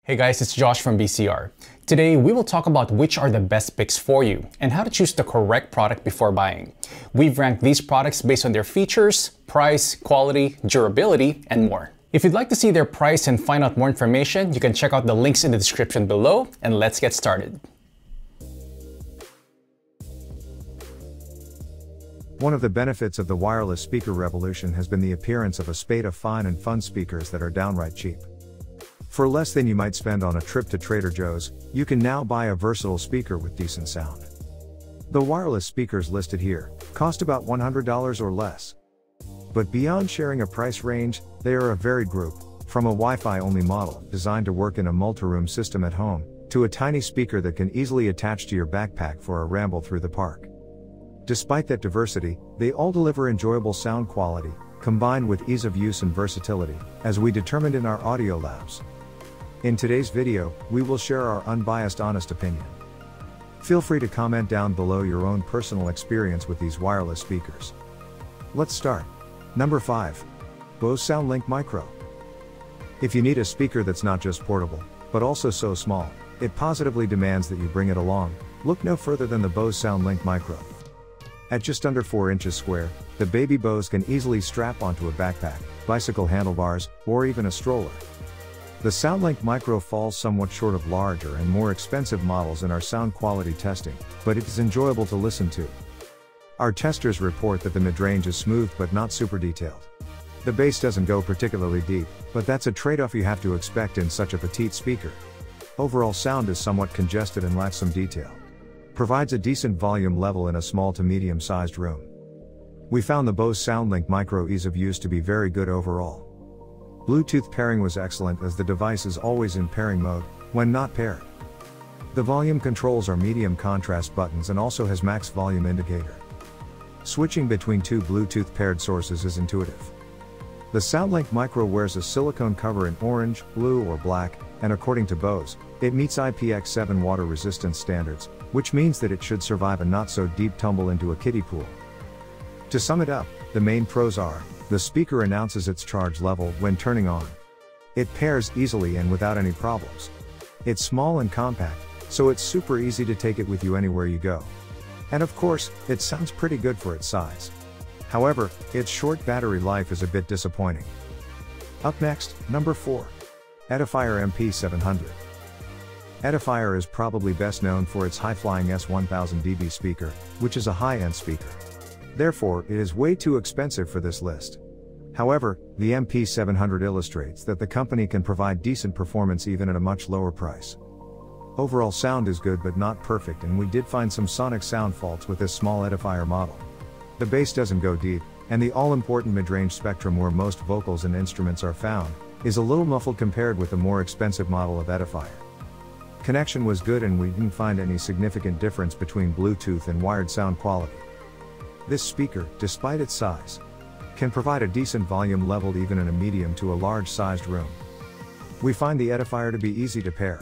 Hey guys, it's Josh from BCR. Today we will talk about which are the best picks for you and how to choose the correct product before buying. We've ranked these products based on their features, price, quality, durability, and more. If you'd like to see their price and find out more information, you can check out the links in the description below, and let's get started. One of the benefits of the wireless speaker revolution has been the appearance of a spate of fine and fun speakers that are downright cheap. For less than you might spend on a trip to Trader Joe's, you can now buy a versatile speaker with decent sound. The wireless speakers listed here cost about $100 or less. But beyond sharing a price range, they are a varied group, from a Wi-Fi only model designed to work in a multiroom system at home, to a tiny speaker that can easily attach to your backpack for a ramble through the park. Despite that diversity, they all deliver enjoyable sound quality, combined with ease of use and versatility, as we determined in our audio labs. In today's video, we will share our unbiased honest opinion. Feel free to comment down below your own personal experience with these wireless speakers. Let's start. Number 5. Bose SoundLink Micro. If you need a speaker that's not just portable, but also so small, it positively demands that you bring it along, look no further than the Bose SoundLink Micro. At just under 4 inches square, the baby Bose can easily strap onto a backpack, bicycle handlebars, or even a stroller. The SoundLink Micro falls somewhat short of larger and more expensive models in our sound quality testing, but it is enjoyable to listen to. Our testers report that the mid-range is smooth but not super detailed. The bass doesn't go particularly deep, but that's a trade-off you have to expect in such a petite speaker. Overall sound is somewhat congested and lacks some detail. Provides a decent volume level in a small to medium-sized room. We found the Bose SoundLink Micro ease of use to be very good overall. Bluetooth pairing was excellent as the device is always in pairing mode, when not paired. The volume controls are medium contrast buttons and also has max volume indicator. Switching between two Bluetooth paired sources is intuitive. The SoundLink Micro wears a silicone cover in orange, blue or black, and according to Bose, it meets IPX7 water resistance standards, which means that it should survive a not so deep tumble into a kiddie pool. To sum it up, the main pros are, the speaker announces its charge level when turning on. It pairs easily and without any problems. It's small and compact, so it's super easy to take it with you anywhere you go. And of course, it sounds pretty good for its size. However, its short battery life is a bit disappointing. Up next, number 4. Edifier MP700. Edifier is probably best known for its high-flying S1000 dB speaker, which is a high-end speaker. Therefore, it is way too expensive for this list. However, the MP700 illustrates that the company can provide decent performance even at a much lower price. Overall sound is good but not perfect, and we did find some sonic sound faults with this small Edifier model. The bass doesn't go deep, and the all-important mid-range spectrum where most vocals and instruments are found, is a little muffled compared with the more expensive model of Edifier. Connection was good and we didn't find any significant difference between Bluetooth and wired sound quality. This speaker, despite its size, can provide a decent volume level even in a medium to a large-sized room. We find the Edifier to be easy to pair.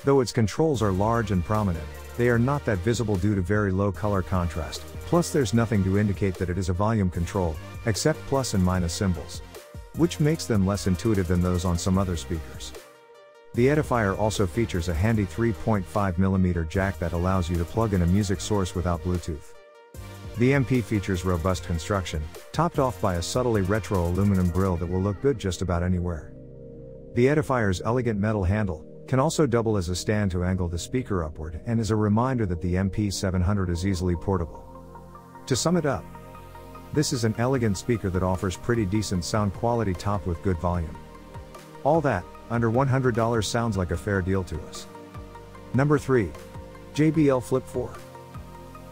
Though its controls are large and prominent, they are not that visible due to very low color contrast, plus there's nothing to indicate that it is a volume control, except plus and minus symbols, which makes them less intuitive than those on some other speakers. The Edifier also features a handy 3.5mm jack that allows you to plug in a music source without Bluetooth. The MP features robust construction, topped off by a subtly retro aluminum grille that will look good just about anywhere. The Edifier's elegant metal handle can also double as a stand to angle the speaker upward and is a reminder that the MP700 is easily portable. To sum it up, this is an elegant speaker that offers pretty decent sound quality topped with good volume. All that, under $100 sounds like a fair deal to us. Number 3. JBL Flip 4.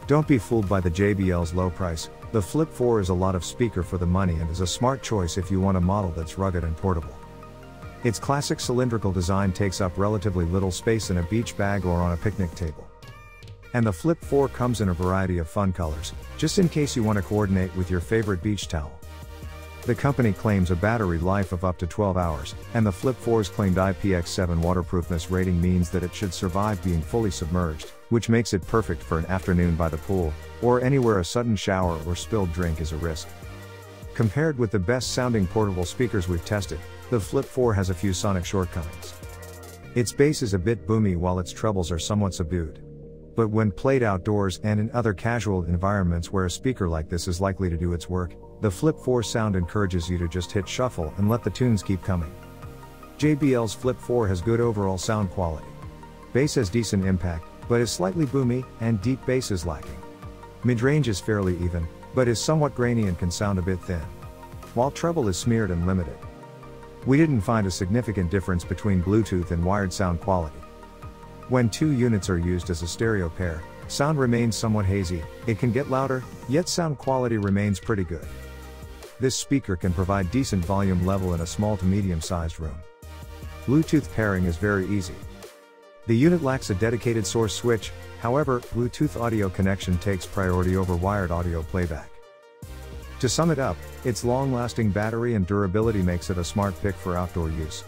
Don't be fooled by the JBL's low price. The Flip 4 is a lot of speaker for the money and is a smart choice if you want a model that's rugged and portable. Its classic cylindrical design takes up relatively little space in a beach bag or on a picnic table. And the Flip 4 comes in a variety of fun colors, just in case you want to coordinate with your favorite beach towel. The company claims a battery life of up to 12 hours, and the Flip 4's claimed IPX7 waterproofness rating means that it should survive being fully submerged, which makes it perfect for an afternoon by the pool, or anywhere a sudden shower or spilled drink is a risk. Compared with the best sounding portable speakers we've tested, the Flip 4 has a few sonic shortcomings. Its bass is a bit boomy while its trebles are somewhat subdued. But when played outdoors and in other casual environments where a speaker like this is likely to do its work, the Flip 4 sound encourages you to just hit shuffle and let the tunes keep coming. JBL's Flip 4 has good overall sound quality. Bass has decent impact, but is slightly boomy, and deep bass is lacking. Mid-range is fairly even, but is somewhat grainy and can sound a bit thin. While treble is smeared and limited. We didn't find a significant difference between Bluetooth and wired sound quality. When two units are used as a stereo pair, sound remains somewhat hazy, it can get louder, yet sound quality remains pretty good. This speaker can provide decent volume level in a small to medium-sized room. Bluetooth pairing is very easy. The unit lacks a dedicated source switch, however, Bluetooth audio connection takes priority over wired audio playback. To sum it up, its long-lasting battery and durability makes it a smart pick for outdoor use.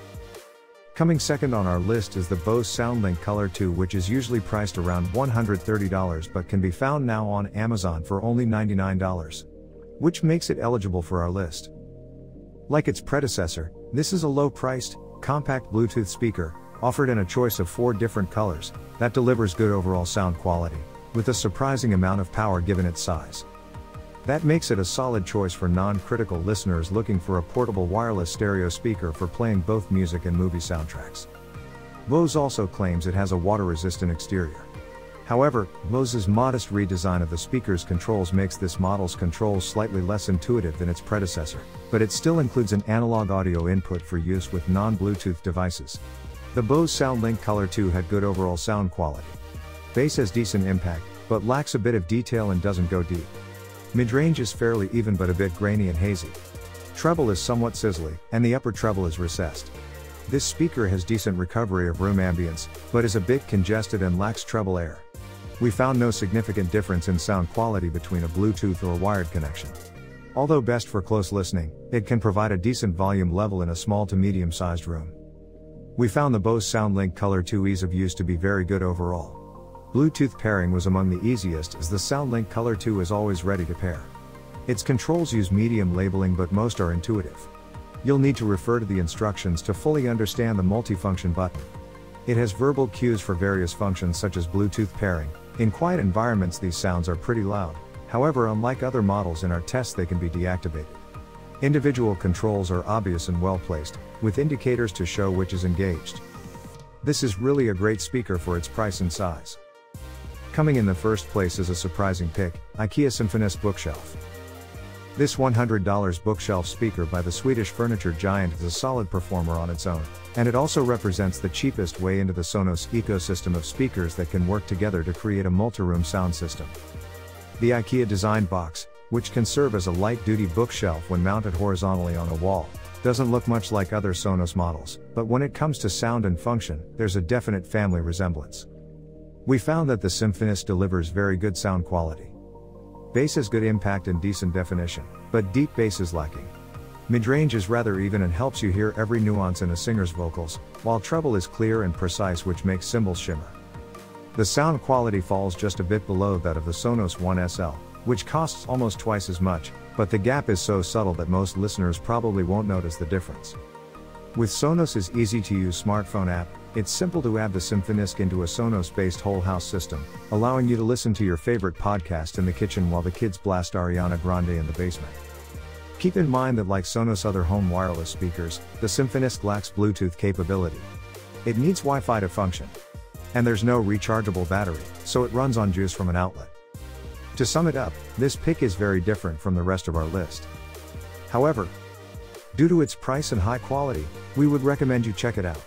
Coming second on our list is the Bose SoundLink Color 2, which is usually priced around $130 but can be found now on Amazon for only $99, which makes it eligible for our list. Like its predecessor, this is a low-priced, compact Bluetooth speaker, offered in a choice of 4 different colors, that delivers good overall sound quality, with a surprising amount of power given its size. That makes it a solid choice for non-critical listeners looking for a portable wireless stereo speaker for playing both music and movie soundtracks. Bose also claims it has a water-resistant exterior. However, Bose's modest redesign of the speaker's controls makes this model's controls slightly less intuitive than its predecessor, but it still includes an analog audio input for use with non-Bluetooth devices. The Bose SoundLink Color 2 had good overall sound quality. Bass has decent impact, but lacks a bit of detail and doesn't go deep. Mid-range is fairly even but a bit grainy and hazy. Treble is somewhat sizzly, and the upper treble is recessed. This speaker has decent recovery of room ambience, but is a bit congested and lacks treble air. We found no significant difference in sound quality between a Bluetooth or wired connection. Although best for close listening, it can provide a decent volume level in a small to medium-sized room. We found the Bose SoundLink Color 2 ease of use to be very good overall. Bluetooth pairing was among the easiest, as the SoundLink Color 2 is always ready to pair. Its controls use medium labeling, but most are intuitive. You'll need to refer to the instructions to fully understand the multifunction button. It has verbal cues for various functions such as Bluetooth pairing. In quiet environments these sounds are pretty loud, however unlike other models in our tests they can be deactivated. Individual controls are obvious and well placed, with indicators to show which is engaged. This is really a great speaker for its price and size. Coming in the first place is a surprising pick, Ikea Symfonisk bookshelf. This $100 bookshelf speaker by the Swedish furniture giant is a solid performer on its own, and it also represents the cheapest way into the Sonos ecosystem of speakers that can work together to create a multi-room sound system. The Ikea designed box, which can serve as a light-duty bookshelf when mounted horizontally on a wall, doesn't look much like other Sonos models, but when it comes to sound and function, there's a definite family resemblance. We found that the Symfonisk delivers very good sound quality. Bass has good impact and decent definition, but deep bass is lacking. Mid-range is rather even and helps you hear every nuance in a singer's vocals, while treble is clear and precise, which makes cymbals shimmer. The sound quality falls just a bit below that of the Sonos One SL, which costs almost twice as much, but the gap is so subtle that most listeners probably won't notice the difference. With Sonos' easy-to-use smartphone app, it's simple to add the Symfonisk into a Sonos-based whole house system, allowing you to listen to your favorite podcast in the kitchen while the kids blast Ariana Grande in the basement. Keep in mind that like Sonos' other home wireless speakers, the Symfonisk lacks Bluetooth capability. It needs Wi-Fi to function. And there's no rechargeable battery, so it runs on juice from an outlet. To sum it up, this pick is very different from the rest of our list. However, due to its price and high quality, we would recommend you check it out.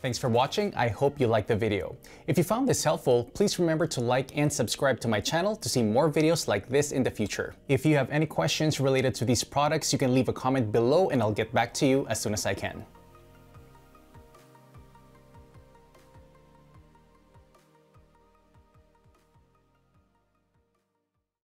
Thanks for watching. I hope you liked the video. If you found this helpful, please remember to like and subscribe to my channel to see more videos like this in the future. If you have any questions related to these products, you can leave a comment below and I'll get back to you as soon as I can.